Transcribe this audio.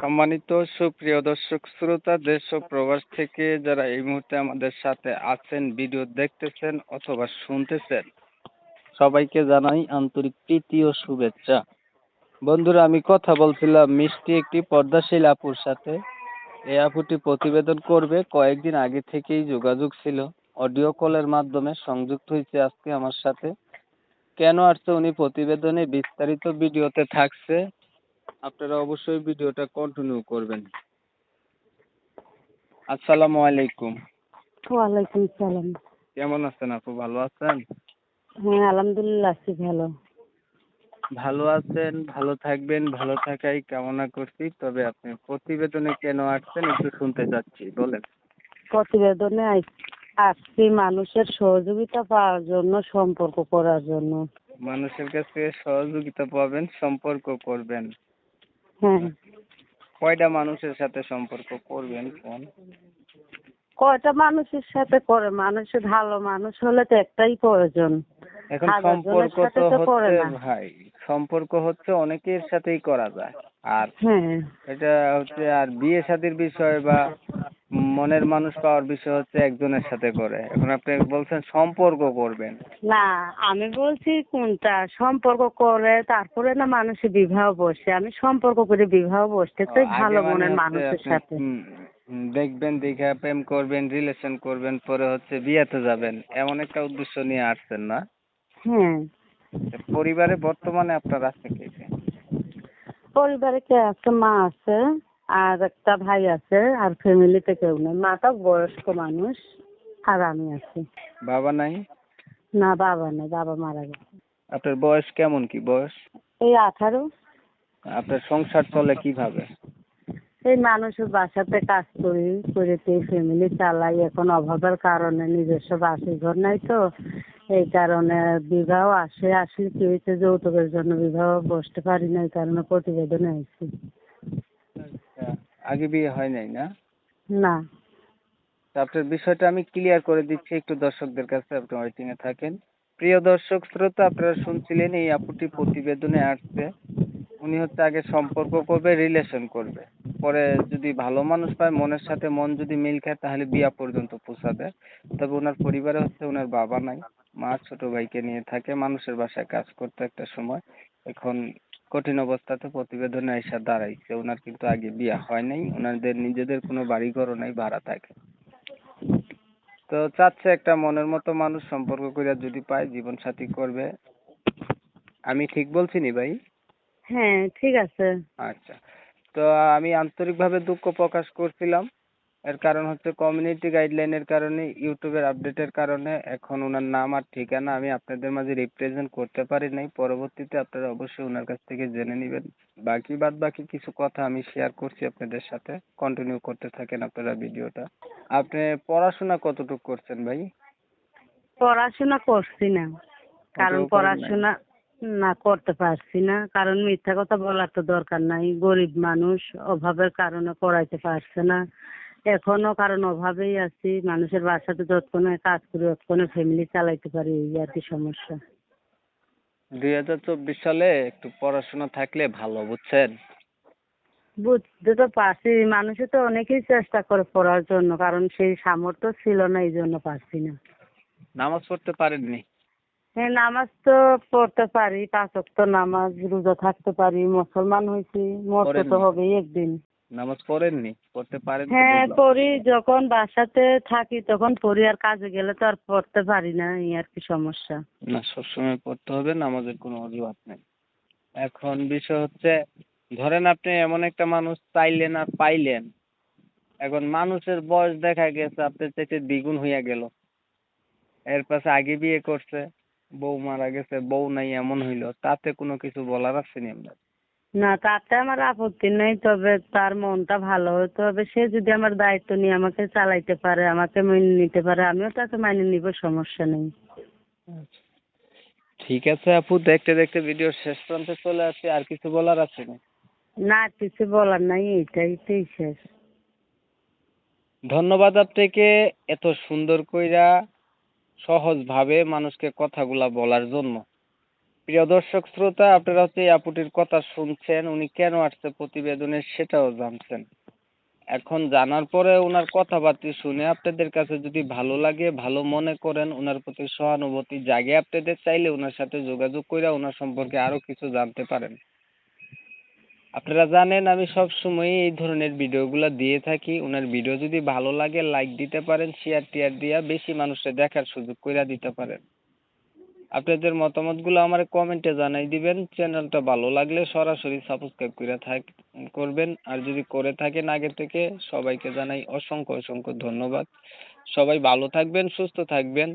সম্মানিত সুপ্রিয় দর্শক শ্রোতা, দেশ ও প্রবাস থেকে যারা এই মুহূর্তে আমাদের সাথে আছেন, ভিডিও দেখতেছেন অথবা শুনতেছেন, সবাইকে জানাই আন্তরিক প্রীতি ও শুভেচ্ছা। বন্ধুরা, আমি কথা বলছিলাম মিষ্টি একটি পর্দাশীল আপুর সাথে। এই আপুটি প্রতিবেদন করবে, কয়েকদিন আগে থেকেই যোগাযোগ ছিল, অডিও কলের মাধ্যমে সংযুক্ত হয়েছে আজকে আমার সাথে। কেন আসছে উনি প্রতিবেদনে বিস্তারিত ভিডিওতে থাকছে, আপনারা অবশ্যই ভিডিওটা কন্টিনিউ করবেন। আসসালামু আলাইকুম। ওয়ালাইকুম সালাম। কেমন আছেন আপু, ভালো আছেন? হ্যাঁ, আলহামদুলিল্লাহ আছি ভালো। ভালো আছেন, ভালো থাকবেন, ভালো থাকাই কামনা করছি। তবে আপনি প্রতিবেদনে কেন আসছেন একটু শুনতে চাচ্ছি, বলেন। প্রতিবেদনে আসছি মানুষের সহযোগিতা পাওয়ার জন্য, সম্পর্ক করার জন্য। মানুষের কাছে সহযোগিতা পাবেন, সম্পর্ক করবেন। হ্যাঁ। কয়টা মানুষের সাথে সম্পর্ক করবেন কোন? কয়টা মানুষের সাথে করে? মানুষের ভালো মানুষ হলে তো একটাই প্রয়োজন। এখন হাজার জনের সম্পর্ক সাথে তো তো করে হচ্ছে না। ভাই, সম্পর্ক হচ্ছে অনেকের সাথেই করা যায়। আর হ্যাঁ। এটা হচ্ছে, আর বিয়ে শাদীর বিষয় বা মনের মানুষ পাওয়ার বিষয় হচ্ছে একজনের সাথে করে। এখন আপনি বলছেন সম্পর্ক করবেন। না, আমি বলছি কোনটা সম্পর্ক করে তারপরে না মানুষের বিবাহ বসে। আমি সম্পর্ক করে বিবাহ বসতে চাই আগে ভালো মানে মনের হচ্ছে মানুষের আপনি সাথে। দেখবেন, দেখে প্রেম করবেন, রিলেশন করবেন, পরে হচ্ছে বিয়েতে যাবেন, এমন একটা উদ্দেশ্য নিয়ে আসছেন না? হ্যাঁ। পরিবারে বর্তমানে আপনার আছে কে কে? পরিবারে কে আছে? মা আছে, আর একটা ভাই আছে, আর ফ্যামিলিতে কেউ নেই। মাটা বয়স্ক মানুষ, আর আমি আছি। বাবা নাই? না, বাবা নেই, বাবা মারা গেছে। আপনার বয়স কেমন, কি বয়স? এই 18। আপনার সংসার চলে কিভাবে? এই মানুষের বাসাতে কাজ করি, করে ফ্যামিলি চালাই। এখন অভাবের কারণে নিজস্ব বাসি ঘর নাই তো, এই কারণে বিবাহ আসলে কি হয়েছে, যৌতুকের জন্য বিবাহ বসতে পারি না, এই কারণে প্রতিবেদনে আইছি। আচ্ছা, আগে বিয়ে হয় নাই না? না। তা আপনার বিষয়টা আমি ক্লিয়ার করে দিচ্ছি একটু দর্শকদের কাছে, আপনি ওয়েটিং এ থাকেন। প্রিয় দর্শক শ্রোতা, আপনারা শুনছিলেন এই আপুটি প্রতিবেদনে আসছে। উনি হচ্ছে আগে সম্পর্ক করবে, রিলেশন করবে, পরে যদি ভালো মানুষ পায়, মনের সাথে মন যদি মিল খায়, তাহলে বিয়া পর্যন্ত পৌঁছাবে। তবে ওনার পরিবারে হচ্ছে ওনার বাবা নাই, মা ছোট ভাইকে নিয়ে থাকে, মানুষের বাসায় কাজ করতে একটা সময়। এখন কঠিন অবস্থাতে প্রতিবেদনে এসে দাঁড়াইছে। ওনার কিন্তু আগে বিয়া হয় নাই, ওনাদের নিজেদের কোনো বাড়ি ঘরও নাই, ভাড়া থাকে। তো চাচ্ছে একটা মনের মতো মানুষ সম্পর্ক করে যদি পায় জীবন সাথী করবে। আমি ঠিক বলছি নি ভাই? হ্যাঁ, ঠিক আছে। আচ্ছা, তো আমি আন্তরিকভাবে দুঃখ প্রকাশ করছিলাম। এর কারণ হচ্ছে কমিউনিটি গাইডলাইনের কারণে, ইউটিউবের আপডেটের কারণে এখন ওনার নাম আর ঠিকানা আমি আপনাদের মাঝে রিপ্রেজেন্ট করতে পারি নাই। পরবর্তীতে আপনারা অবশ্যই ওনার কাছ থেকে জেনে নেবেন। বাদ বাকি কিছু কথা আমি শেয়ার করছি আপনাদের সাথে, কন্টিনিউ করতে থাকেন আপনারা ভিডিওটা। আপনি পড়াশোনা কতটুকু করছেন ভাই? পড়াশোনা করছি না, কারণ ওটাও করেন নাই? পড়াশোনা না করতে পারছি না, কারণ মিথ্যা কথা বলার তো দরকার নাই। গরিব মানুষ, অভাবের কারণে পড়াইতে পারছে না। এখনো কারণ অভাবেই আছি। মানুষের বাসাতে যতক্ষণে কাজ করি ততক্ষণে ফ্যামিলি চালাইতে পারি, এই আর কি সমস্যা। 2024 সালে একটু পড়াশোনা থাকলে ভালো, বুঝছেন? বুঝতে তো পারছি, মানুষে তো অনেকেই চেষ্টা করে পড়ার জন্য, কারণ সেই সামর্থ্য ছিল না, এই জন্য পারছি না। নামাজ পড়তে পারেননি? হ্যাঁ, নামাজ তো পড়তে পারি, 5 ওয়াক্ত নামাজ, রোজা থাকতে পারি, মুসলমান হয়েছি, মরতে তো পড়েননি? হবেই একদিন। নামাজ পড়েননি? পড়তে পারেন তো হ্যাঁ, বুঝলাম। পড়ি, যখন বাসাতে থাকি তখন পড়ি, আর কাজে গেলে তো আর পড়তে পারি না, এই আর কি সমস্যা। না, সবসময় পড়তে হবে, নামাজের কোনো অজুহাত নেই। এখন বিষয় হচ্ছে, ধরেন আপনি এমন একটা মানুষ চাইলেন আর পাইলেন। এখন মানুষের বয়স দেখা গেছে আপনার চাইতে দ্বিগুণ হইয়া গেল, এর পাশে আগে বিয়ে করছে, বউ মারা গেছে, বউ নাই, এমন হইলো, তাতে কোনো কিছু বলার আছে নি আপনার? না, তাতে আমার আপত্তি নেই, তবে তার মনটা ভালো হতে হবে। সে যদি আমার দায়িত্ব নিয়ে আমাকে চালাইতে পারে, আমাকে মেনে নিতে পারে, আমিও তাকে মেনে নিব, সমস্যা নেই। আচ্ছা, ঠিক আছে আপু, দেখতে দেখতে ভিডিও শেষ প্রান্তে চলে আসছি, আর কিছু বলার আছে না? না, কিছু বলার নাই, এইটাই শেষ। ধন্যবাদ আপনাকে এত সুন্দর কইরা সহজ ভাবে মানুষকে কথাগুলা বলার জন্য। প্রিয় দর্শক শ্রোতা, আপনারা হচ্ছে এই আপুটির কথা শুনছেন, উনি কেন আসছে প্রতিবেদনে সেটাও জানছেন। এখন জানার পরে ওনার কথাবার্তা শুনে আপনাদের কাছে যদি ভালো লাগে, ভালো মনে করেন, ওনার প্রতি সহানুভূতি জাগে আপনাদের, চাইলে ওনার সাথে যোগাযোগ করে ওনার সম্পর্কে আরো কিছু জানতে পারেন। আপনারা জানেন আমি সব সময় এই ধরনের ভিডিওগুলো দিয়ে থাকি। ওনার ভিডিও যদি ভালো লাগে লাইক দিতে পারেন, শেয়ার টিয়ার দিয়া বেশি মানুষের দেখার সুযোগ করে দিতে পারেন। আপনাদের মতামতগুলো আমার কমেন্টে জানাই দিবেন। চ্যানেলটা ভালো লাগলে সরাসরি সাবস্ক্রাইব করে করবেন, আর যদি করে থাকেন আগে থেকে সবাইকে জানাই অসংখ্য অসংখ্য ধন্যবাদ। সবাই ভালো থাকবেন, সুস্থ থাকবেন।